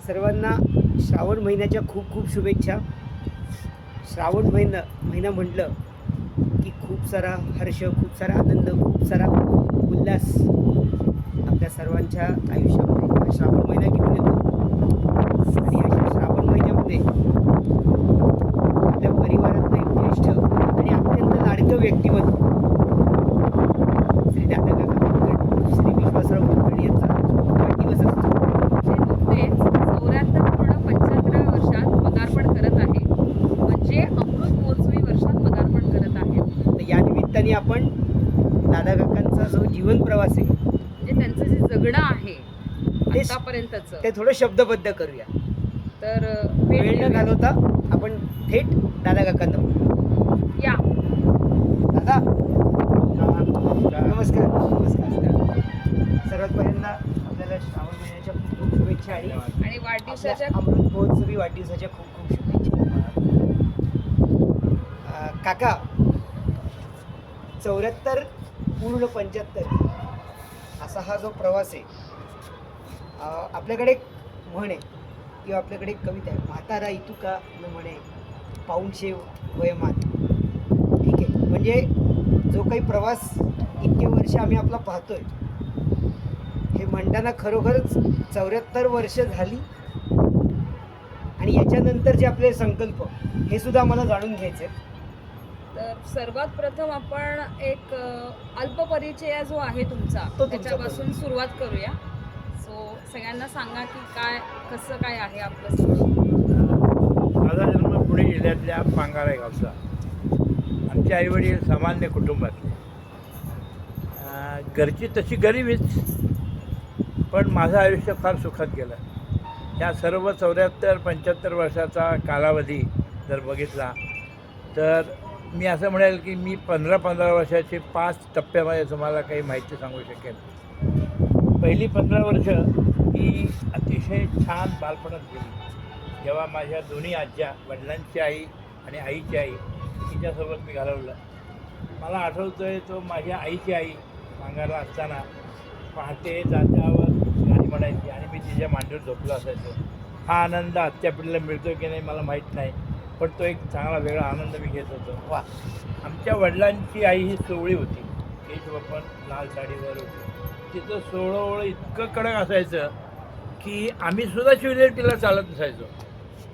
सर्वांना श्रावण महिन्याच्या खूप खूप शुभेच्छा. श्रावण महिना म्हटलं की खूप सारा हर्ष, खूप सारा आनंद, खूप सारा उल्हास आपल्या सर्वांच्या आयुष्यामध्ये हा श्रावण महिना घेऊन येतो. आणि अशा श्रावण महिन्यामध्ये आपल्या परिवारातलं एक ज्येष्ठ आणि अत्यंत लाडकं व्यक्तिमत्व श्री दादा श्री विश्वासराव कुलकर्णी यांचा वाढदिवस असतो. ते नुकतेच 74 वर्षात पदार्पण करत आहे, म्हणजे अमृत महोत्सवी वर्षात पदार्पण करत आहे. तर या निमित्ताने आपण दादा काकांचा जो जीवन प्रवास आहे म्हणजे त्यांचं जे जगणं आहे ते आतापर्यंतचं, ते थोडं शब्दबद्ध करूया. तर वेळ न घालवता आपण थेट दादा काकांना बोलू. या. दादा नमस्कार. नमस्कार. सर्वात पहिल्यांदा आपल्याला श्रावण महिन्याच्या खूप खूप शुभेच्छा आणि वाढदिवसाच्या आपल्या अमृत महोत्सवी वाढदिवसाच्या खूप खूप शुभेच्छा. काका 74 पूर्ण 75 असा हा जो प्रवास आहे, आपल्याकडे एक म्हण आहे किंवा आपल्याकडे एक कविता आहे, म्हातारा इतुका न म्हणे पाऊणशे वयमान. ठीक आहे, म्हणजे जो काही प्रवास इतके वर्ष आम्ही आपला पाहतोय, हे म्हणताना खरोखरच 74 वर्ष झाली. आणि याच्यानंतर जे आपले संकल्प हे सुद्धा आम्हाला जाणून घ्यायचे. तर सर्वात प्रथम आपण एक अल्प परिचय जो आहे तुमचा तो त्याच्यापासून सुरुवात करूया. सो सगळ्यांना सांगा की काय कसं काय आहे आपलं सगळं. माझा जन्म पुणे जिल्ह्यातल्या पांगारा या गावचा. आमचे आईवडील सामान्य कुटुंबातले. घरची तशी गरिबीच, पण माझं आयुष्य फार सुखात गेलं. या सर्व 74-75 वर्षाचा कालावधी जर बघितला तर मी असं म्हणेल की मी 15-15 वर्षाचे 5 टप्प्यामध्ये तुम्हाला काही माहिती सांगू शकेन. पहिली 15 वर्ष ही अतिशय छान बालपणात गेली, जेव्हा माझ्या दोन्ही आज्या, वडिलांची आई आणि आईची आई तिच्यासोबत मी घालवलं. मला आठवतो आहे तो माझ्या आईची आई पांगारला असताना पहाटे जात्यावर गाणी म्हणायची आणि मी तिच्या मांडीवर झोपलो असायचो. हा आनंद आजच्या पिढीला मिळतो की नाही मला माहीत नाही, पण तो एक चांगला वेगळा आनंद मी घेत होतो. वा. आमच्या वडिलांची आई ही सोवळी होती, केश वपन लाल साडीवर होती. तिचं सोवळं इतकं कडक असायचं की आम्ही सुद्धा शिवलेली तिला चालत नसायचो.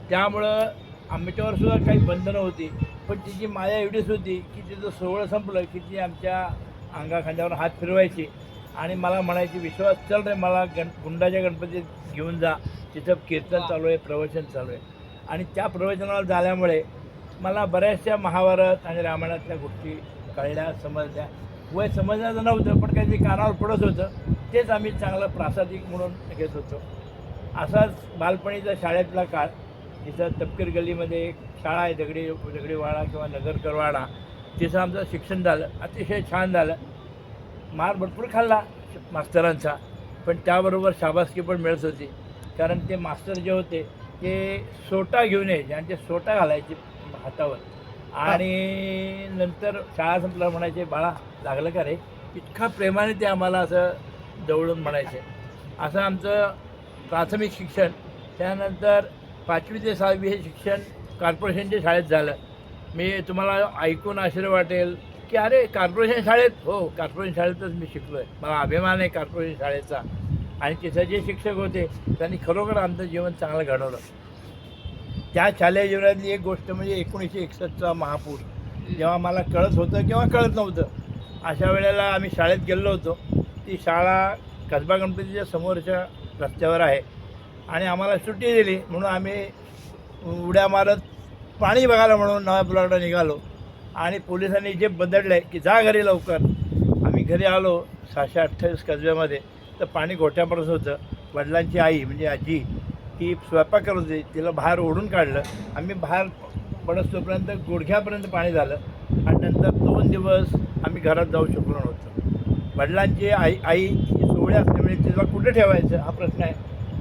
त्यामुळं आमच्यावर सुद्धा काही बंधनं होती, पण तिची माया एवढीच होती की तिचं सोवळं संपलं की ती आमच्या अंगाखांद्यावर हात फिरवायची आणि मला म्हणायची, विश्वास चल रे, मला गुंडाच्या गणपतीत घेऊन जा, तिथं कीर्तन चालू आहे, प्रवचन चालू आहे. आणि त्या प्रवचनाला झाल्यामुळे मला बऱ्याचशा महाभारत आणि रामायणातल्या गोष्टी कळल्या, समजल्या. वय समजण्याचं नव्हतं, पण काही ते कानावर पडत होतं, तेच आम्ही चांगलं प्रासादिक म्हणून घेत होतो. असाच बालपणीचा शाळेतला काळ. तिथं तपकीर गल्लीमध्ये एक शाळा आहे, दगडीवाडा किंवा नगरकरवाडा. तिथं आमचं शिक्षण झालं, अतिशय छान झालं. मार भरपूर खाल्ला मास्तरांचा, पण त्याबरोबर शाबासकी पण मिळत होती. कारण ते मास्तर जे होते ते सोटा घेऊन यायचे आणि ते सोटा घालायचे हातावर. आणि नंतर शाळा संपला म्हणायचे, बाळा लागलं का रे. इतका प्रेमाने ते आम्हाला असं जवळून म्हणायचे. असं आमचं प्राथमिक शिक्षण. त्यानंतर 5वी ते 6वी हे शिक्षण कॉर्पोरेशनच्या शाळेत झालं. मी तुम्हाला ऐकून आश्चर्य वाटेल की अरे कॉर्पोरेशन शाळेत. हो, कॉर्पोरेशन शाळेतच मी शिकलो आहे. मला अभिमान आहे कॉर्पोरेशन शाळेचा. आणि तिथं जे शिक्षक होते त्यांनी खरोखर आमचं जीवन चांगलं घडवलं. त्या शालेय जीवनातली एक गोष्ट म्हणजे 1961चा महापूर. जेव्हा मला कळत होतं किंवा कळत नव्हतं, अशा वेळेला आम्ही शाळेत गेलो होतो. ती शाळा कसबा गणपतीच्या समोरच्या रस्त्यावर आहे आणि आम्हाला सुट्टी दिली म्हणून आम्ही उड्या मारत पाणी बघायला म्हणून नव्या पुलाकडे निघालो. आणि पोलिसांनी जे बदललं आहे की जा घरी लवकर. आम्ही घरी आलो 628 कसब्यामध्ये, तर पाणी गोठ्यापर्यंत होतं. वडिलांची आई म्हणजे आजी ही स्वयंपाक करत होती, तिला बाहेर ओढून काढलं. आम्ही बाहेर पडत तोपर्यंत गुडघ्यापर्यंत पाणी झालं आणि नंतर 2 दिवस आम्ही घरात जाऊ शकलो नव्हतो. वडिलांची आई ही सोहळे असल्यामुळे तिला कुठे ठेवायचं हा प्रश्न आहे.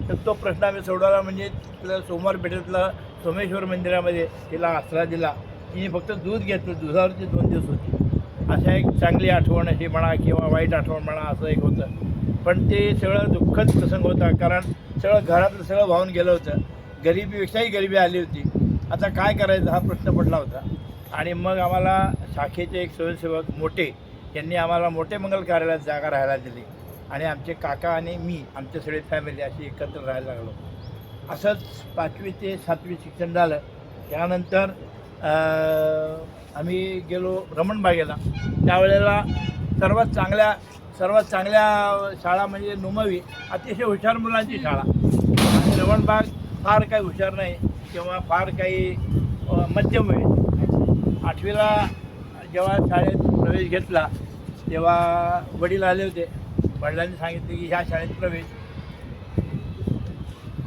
तर तो प्रश्न आम्ही सोडवला. म्हणजे तिला सोमवार पेठेतलं सोमेश्वर मंदिरामध्ये तिला आसरा दिला. तिने फक्त दूध घेतलं, दुधावरती 2 दिवस होती. अशा एक चांगली आठवण अशी म्हणा किंवा वाईट आठवण म्हणा, असं एक होतं. पण ते सगळं दुःखद प्रसंग होता, कारण सगळं घरातलं सगळं वाहून गेलं होतं. गरिबीपेक्षाही गरिबी आली होती. आता काय करायचं हा प्रश्न पडला होता. आणि मग आम्हाला शाखेचे एक स्वयंसेवक मोठे यांनी आम्हाला मोठे मंगल कार्यालयात जागा राहायला दिली आणि आमचे काका आणि मी आमचे सगळे फॅमिली अशी एकत्र राहायला लागलो. असंच 5वी ते 7वी शिक्षण झालं. त्यानंतर आम्ही गेलो रमणबागेला. त्यावेळेला सर्वात चांगल्या शाळा म्हणजे नुमवी, अतिशय हुशार मुलांची शाळा. आणि रमणबाग फार काही हुशार नाही किंवा फार काही मध्यम वेळ. 8वीला जेव्हा शाळेत प्रवेश घेतला तेव्हा वडील आले होते. वडिलांनी सांगितले की ह्या शाळेत प्रवेश.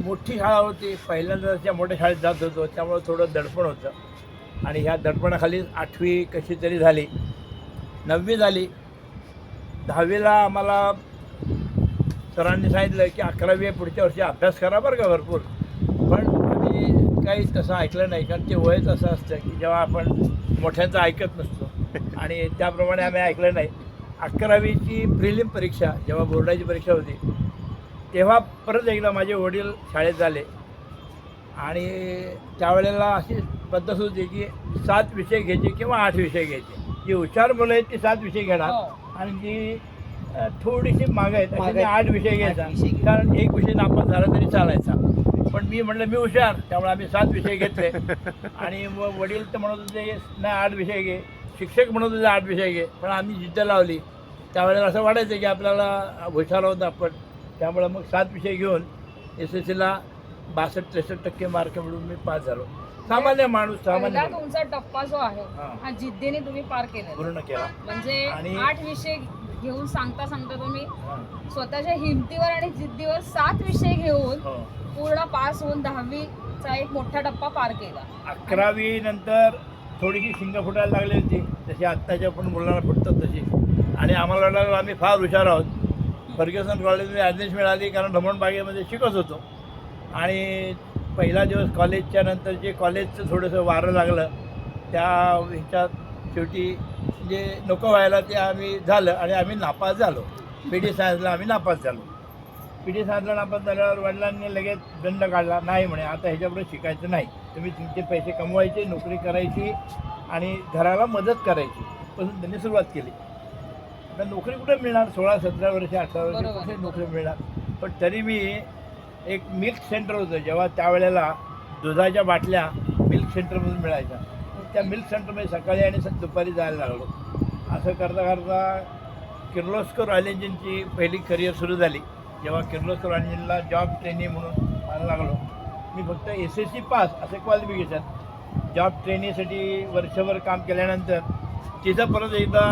मोठी शाळा होती, पहिल्यांदा त्या मोठ्या शाळेत जात होतो, त्यामुळं थोडं दडपण होतं. आणि ह्या दडपणाखाली 8वी कशी तरी झाली, 9वी झाली. 10वीला आम्हाला सरांनी सांगितलं की 11वी पुढच्या वर्षी अभ्यास करा बरं का भरपूर. पण आम्ही काही तसं ऐकलं नाही, कारण ते वयच असं असतं की जेव्हा आपण मोठ्यांचं ऐकत नसतो आणि त्याप्रमाणे आम्ही ऐकलं नाही. 11वीची प्रिलिम परीक्षा जेव्हा बोर्डाची परीक्षा होती तेव्हा परत एकदा माझे वडील शाळेत झाले आणि त्यावेळेला अशी पद्धत होती की 7 विषय घ्यायचे किंवा 8 विषय घ्यायचे. जी हुशार मुलं आहेत ती 7 विषय घेणार आणि जी थोडीशी मागं आहेत त्यांनी 8 विषय घ्यायचा, कारण एक विषय नापास झाला तरी चालायचा. पण मी म्हटलं मी हुशार, त्यामुळे आम्ही 7 विषय घेतले. आणि मग वडील तर म्हणत होते नाही 8 विषय घे, शिक्षक म्हणत होते 8 विषय घे. पण आम्ही जिद्द लावली. त्यावेळेला असं वाटायचं की आपल्याला हुशार आहोत आपण, त्यामुळं मग 7 विषय घेऊन SSCला 62-63% मार्क मिळून मी पास झालो. सामान्य माणूस, सामान्य पहिला तुमचा टप्पा जो आहे हा जिद्दीने तुम्ही पार केला, पूर्ण केला. म्हणजे आणि 8 विषय घेऊन सांगता तुम्ही स्वतःच्या हिमतीवर आणि जिद्दीवर 7 विषय घेऊन पूर्ण पास होऊन 10वीचा एक मोठा टप्पा पार केला. 11वी नंतर थोडीशी शिंग फुटायला लागली होती, जशी आत्ताच्या पण मुलांना फुटतात तशी. आणि आम्हाला वाटलं आम्ही फार हुशार आहोत. फर्ग्युसन कॉलेजमध्ये ॲडमिशन मिळाली, कारण रमणबागेमध्ये शिकत होतो. आणि पहिला दिवस कॉलेजच्या नंतर जे कॉलेजचं थोडंसं वारं लागलं त्या ह्याच्यात शेवटी जे नको व्हायला ते आम्ही झालं आणि आम्ही नापास झालो. PD सायन्सला आम्ही नापास झालो. PD सायन्सला नापास झाल्यावर वडिलांनी लगेच दंड काढला. नाही म्हणे आता ह्याच्यापुढे शिकायचं नाही, तुम्ही तुमचे पैसे कमवायचे, नोकरी करायची आणि घराला मदत करायची पासून त्यांनी सुरुवात केली. आता नोकरी कुठे मिळणार, 16-17 वर्ष 18 वर्ष कुठे नोकरी मिळणार. पण तरी मी एक मिल्क सेंटर होतं, जेव्हा त्यावेळेला दुधाच्या बाटल्या मिल्क सेंटरमधून मिळायच्या, त्या मिल्क सेंटरमध्ये सकाळी आणि दुपारी जायला लागलो. असं करता करता किर्लोस्कर ऑइल इंजिनची पहिली करिअर सुरू झाली. जेव्हा किर्लोस्कर ऑइल इंजिनला जॉब ट्रेनी म्हणून व्हायला लागलो, मी फक्त SSC पास असं क्वालिफिकेशन, जॉब ट्रेनीसाठी वर्षभर काम केल्यानंतर तिथं परत एकदा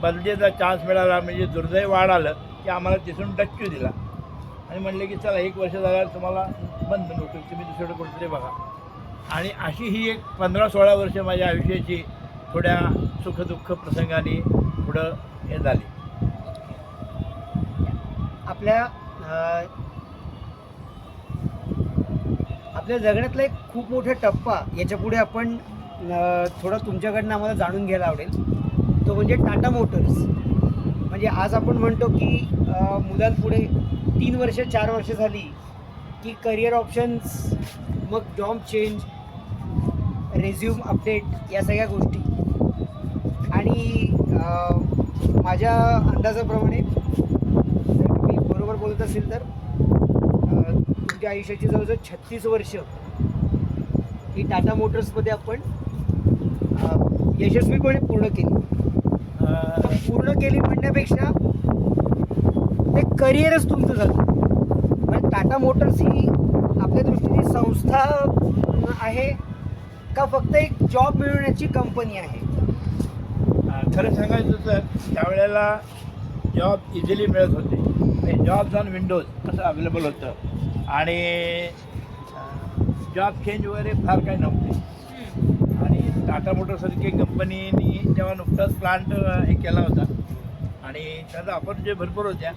बदलीचा चान्स मिळाला. म्हणजे दुर्दैव वाढ आलं की आम्हाला तिथून डच्चू दिला आणि म्हणले की चला 1 वर्ष झाल्यावर तुम्हाला बंद नोकरी, तुम्ही दुसरीकडे कुठेतरी बघा. आणि अशी ही एक 15-16 वर्ष माझ्या आयुष्याची थोड्या सुखदुःख प्रसंगाने पुढं हे झाली. आपल्या जगण्यातला एक खूप मोठा टप्पा याच्यापुढे आपण थोडं तुमच्याकडनं आम्हाला जाणून घ्यायला आवडेल, तो म्हणजे टाटा मोटर्स. म्हणजे आज आपण म्हणतो की मुलांपुढे 3 वर्ष 4 वर्ष झाली की करिअर ऑप्शन्स, मग जॉब चेंज, रेझ्यूम अपडेट, या सगळ्या गोष्टी. आणि माझ्या अंदाजाप्रमाणे जर मी बरोबर बोलत असेल तर तुमच्या आयुष्याची जवळजवळ 36 वर्ष ही टाटा मोटर्समध्ये आपण यशस्वीपणे पूर्ण केली. पूर्ण केली म्हणण्यापेक्षा ते करिअरच तुमचं झालं. पण टाटा मोटर्स ही आपल्या दृष्टीने संस्था आहे का फक्त एक जॉब मिळवण्याची कंपनी आहे? खरं सांगायचं तर त्यावेळेला जॉब इझिली मिळत होते. जॉब्स ऑन विंडोज असं अवेलेबल होतं आणि जॉब चेंज वगैरे फार काही नव्हते. आणि टाटा मोटर्ससारखी कंपनीनी जेव्हा नुकताच प्लांट हे केला होता आणि त्याचा ऑफर भरपूर होत्या.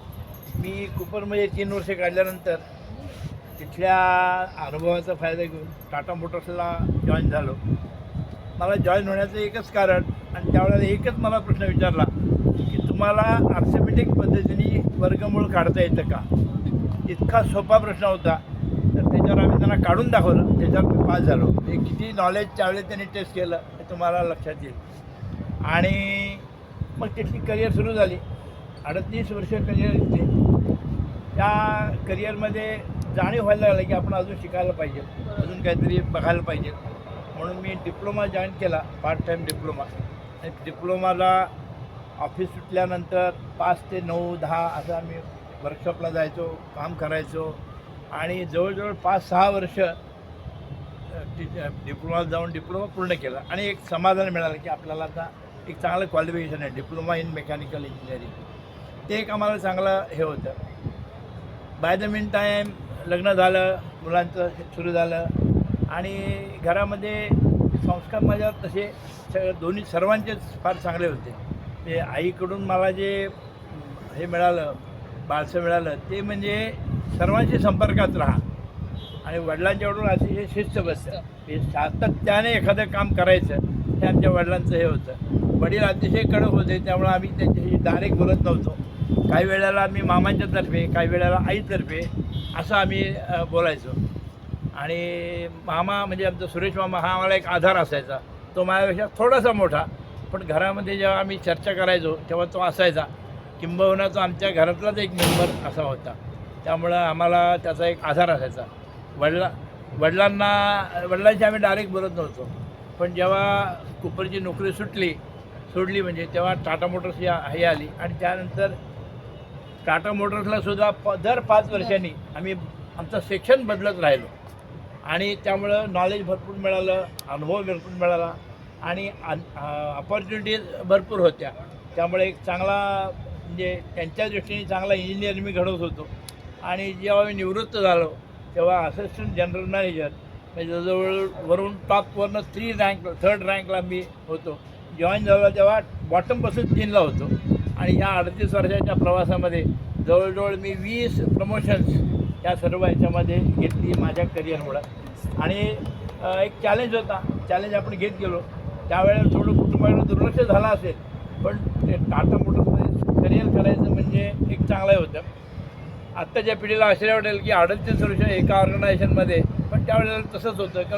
मी कुपरमध्ये 3 वर्ष काढल्यानंतर तिथल्या अनुभवाचा फायदा घेऊन टाटा मोटर्सला जॉईन झालो. मला जॉईन होण्याचं एकच कारण, आणि त्यावेळेला एकच मला प्रश्न विचारला की तुम्हाला अर्थमॅटिक पद्धतीने वर्गमूळ काढता येतं का? इतका सोपा प्रश्न होता, तर त्याच्यावर आम्ही त्यांना काढून दाखवलं, त्याच्यावर मी पास झालो. ते किती नॉलेज त्यावेळेस त्यांनी टेस्ट केलं हे तुम्हाला लक्षात येईल. आणि मग त्याची करिअर सुरू झाली. 38 वर्ष करिअर इथे. त्या करिअरमध्ये जाणीव व्हायला लागलं की आपण अजून शिकायला पाहिजे, अजून काहीतरी बघायला पाहिजे. म्हणून मी डिप्लोमा जॉईन केला, पार्ट टाईम डिप्लोमा. आणि डिप्लोमाला ऑफिस सुटल्यानंतर 5 ते 9, 10 असं आम्ही वर्कशॉपला जायचो, काम करायचो. आणि जवळजवळ 5-6 वर्ष डिप्लोमाला जाऊन डिप्लोमा पूर्ण केला. आणि एक समाधान मिळालं की आपल्याला आता एक चांगलं क्वालिफिकेशन आहे, डिप्लोमा इन मेकॅनिकल इंजिनिअरिंग. ते एक आम्हाला चांगलं हे होतं. बाय द मीन टाईम लग्न झालं, मुलांचं सुरू झालं. आणि घरामध्ये संस्कार माझ्यावर तसे दोन्ही सर्वांचेच फार चांगले होते. ते आईकडून मला जे हे मिळालं, बाळसं मिळालं, ते म्हणजे सर्वांशी संपर्कात राहा. आणि वडिलांच्याकडून अतिशय शिस्तबद्ध, हे सातत्याने एखादं काम करायचं, हे आमच्या वडिलांचं हे होतं. वडील अतिशय कडक होते, त्यामुळे आम्ही त्यांच्याशी डायरेक्ट बोलत नव्हतो. काही वेळेला आम्ही मामांच्यातर्फे, काही वेळेला आईतर्फे असं आम्ही बोलायचो. आणि मामा म्हणजे आमचा सुरेश मामा हा आम्हाला एक आधार असायचा. तो माझ्यापेक्षा थोडासा मोठा, पण घरामध्ये जेव्हा आम्ही चर्चा करायचो तेव्हा तो असायचा. किंबहुना तो आमच्या घरातलाच एक मेंबर असा होता. त्यामुळं आम्हाला त्याचा एक आधार असायचा. वडिलांशी आम्ही डायरेक्ट बोलत नव्हतो. पण जेव्हा कुपरची नोकरी सोडली म्हणजे तेव्हा टाटा मोटर्स हे आली. आणि त्यानंतर टाटा मोटर्सला सुद्धा दर 5 वर्षांनी आम्ही आमचं सेक्शन बदलत राहिलो. आणि त्यामुळं नॉलेज भरपूर मिळालं, अनुभव भरपूर मिळाला. आणि अपॉर्च्युनिटीज भरपूर होत्या. त्यामुळे एक चांगला म्हणजे त्यांच्या दृष्टीने चांगला इंजिनियर मी घडवत होतो. आणि जेव्हा मी निवृत्त झालो तेव्हा असिस्टंट जनरल मॅनेजर म्हणजे जवळजवळ वरून टॉपवरनं 3rd रँकला मी होतो. जॉईन झालो तेव्हा बॉटमपासून 3ला होतो. आणि ह्या 38 वर्षाच्या प्रवासामध्ये जवळजवळ मी 20 प्रमोशन्स या सर्व ह्याच्यामध्ये घेतली माझ्या करिअरमुळं. आणि एक चॅलेंज होता, चॅलेंज आपण घेत गेलो. त्यावेळेला थोडं कुटुंबाकडे दुर्लक्ष झालं असेल, पण ते टाटा मोटर्समध्ये करिअर करायचं म्हणजे एक चांगलं होतं. आत्ताच्या पिढीला आश्चर्य वाटेल की 38 वर्ष एका ऑर्गनायझेशनमध्ये, पण त्यावेळेला तसंच होतं. कारण